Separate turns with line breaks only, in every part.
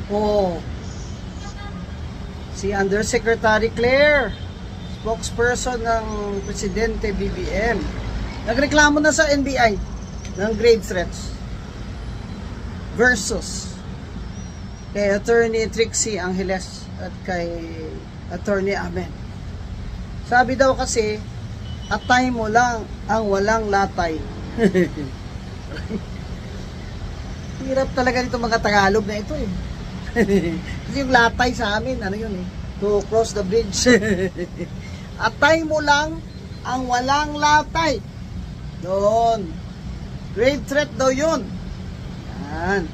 Oh, si Undersecretary Claire, spokesperson ng Presidente BBM, nagreklamo na sa NBI ng grave threats versus kay Attorney Trixie Angeles at kay Attorney Amen. Sabi daw kasi, atay mo lang ang walang latay. Hirap talaga nito mga Tagalog na ito eh. Kasi yung latay sa amin, ano yun eh, to cross the bridge. Atay mo lang ang walang latay. Doon. Grave threat daw yun. Yan.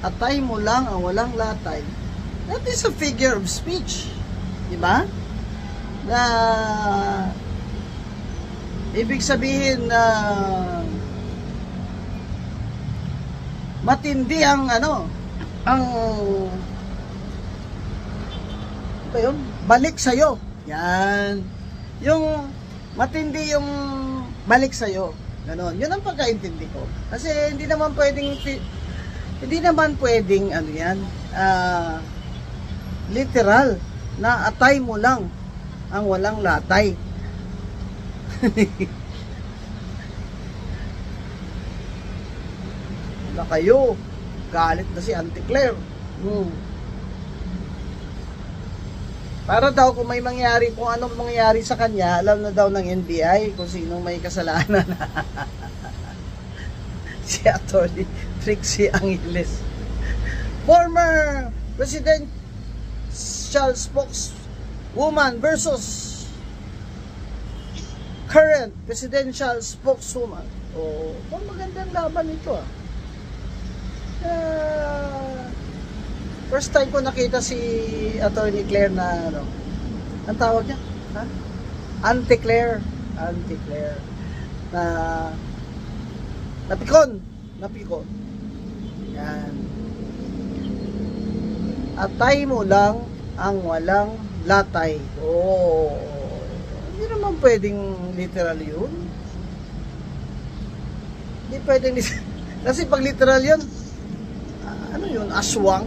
Atay mo lang ang walang latay. That is a figure of speech. Diba? Na ibig sabihin na matindi ang ano, ang ba yun? Balik sa'yo. Yan. Yung matindi yung balik sa'yo. Ganon. Yun ang pagkaintindi ko. Kasi hindi naman pwedeng ano yan, literal na atay mo lang ang walang latay. Wala kayo. Galit na si Auntie Claire. Para daw kung may mangyari, kung anong mangyari sa kanya, alam na daw ng NBI kung sino may kasalanan. Si Atty. Trixie Angeles, former presidential spokeswoman versus current presidential spokeswoman. Oh, magandang laban ito ah. First time ko nakita si Attorney Claire na ano, ang tawag niya? Ha? Auntie Claire na napikon. Yan. Atay mo lang ang walang latay. Oh, hindi naman pwedeng literal yun. Hindi pwedeng kasi pag literal yun, ano yun, aswang.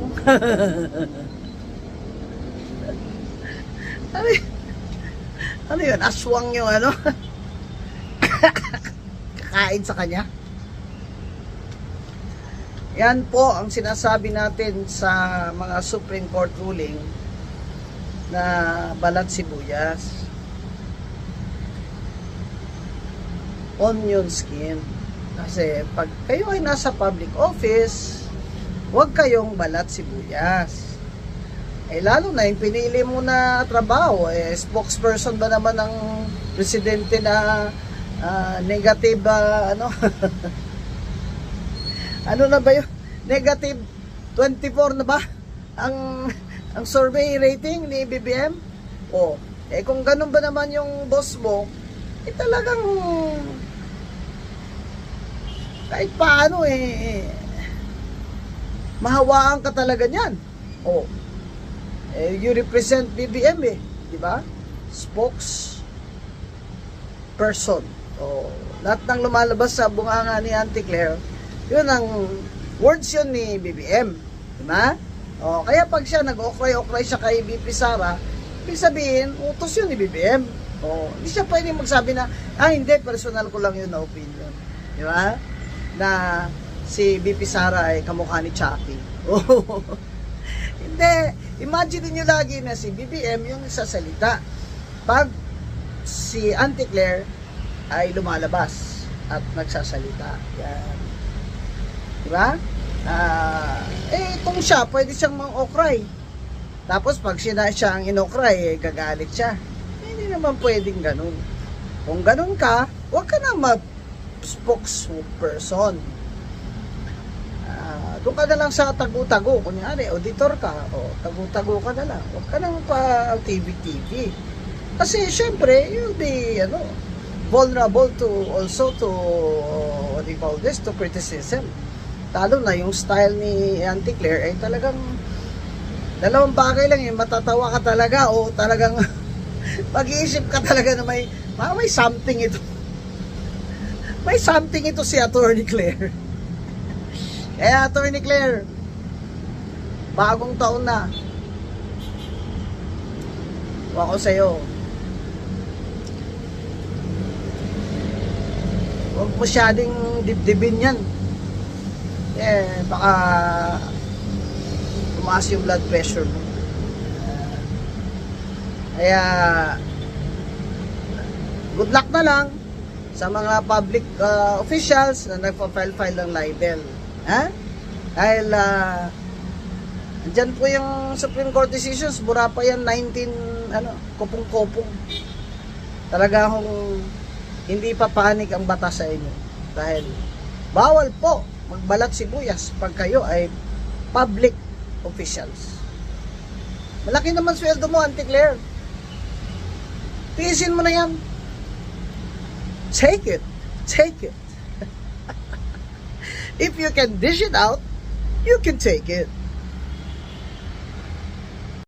ano yun, aswang yung ano. Kakain sa kanya. Yan po ang sinasabi natin sa mga Supreme Court ruling na balat sibuyas, onion skin. Kasi pag kayo ay nasa public office, huwag kayong balat sibuyas. Eh lalo na yung pinili mo na trabaho, eh spokesperson ba naman ng presidente na negative ano ano na ba yun? Negative 24 na ba ang survey rating ni BBM? Oh, eh kung ganun ba naman yung boss mo, eh talagang kahit paano eh mahawaan ka talaga niyan. Oh, eh you represent BBM eh, di ba? Spokesperson. Oh, lahat ng lumalabas sa bunganga ni Auntie Claire, yun ang words yun ni BBM. Diba? O, kaya pag siya nag-okray-okray siya kay BP Sara, ibig sabihin, utos yun ni BBM. O, hindi siya pwede magsabi na, hindi, personal ko lang yun na opinion. Diba? Na si BP Sara ay kamukha ni Chucky. Hindi. Imagine niyo lagi na si BBM yung sasalita. Pag si Auntie Claire ay lumalabas at nagsasalita. Yan. Diba? Kung siya, pwede siyang mang-okray. Tapos pag siya ang inokray, gagalit siya. Hindi naman pwedeng ganun. Kung ganun ka, huwag ka na mag-spokesperson. Doon ka na lang sa tagu-tago. Kunyari, auditor ka, tagu-tago ka na lang. Huwag ka na pa-TV-TV. Kasi, syempre, you'll be, vulnerable to, also to, what do you call this, to criticism. Lalo na yung style ni Auntie Claire ay talagang dalawang bagay lang yung matatawa ka talaga o talagang mag-iisip ka talaga na may something ito. May something ito si Attorney Claire. Kaya Attorney Claire, bagong taon na. Ako sa'yo, huwag masyading dibdibin yan. Baka tumaas yung blood pressure mo. Kaya good luck na lang sa mga public officials na nagpa-file ng libel. Dahil andyan po yung Supreme Court decisions, bura pa yan 19 kopong-kopong. Talaga akong hindi papanik ang batas sa inyo. Dahil bawal po magbalat sibuyas pag kayo ay public officials. Malaki naman sweldo mo, Auntie Claire. Tiisin mo na yan. Take it. Take it. If you can dish it out, you can take it.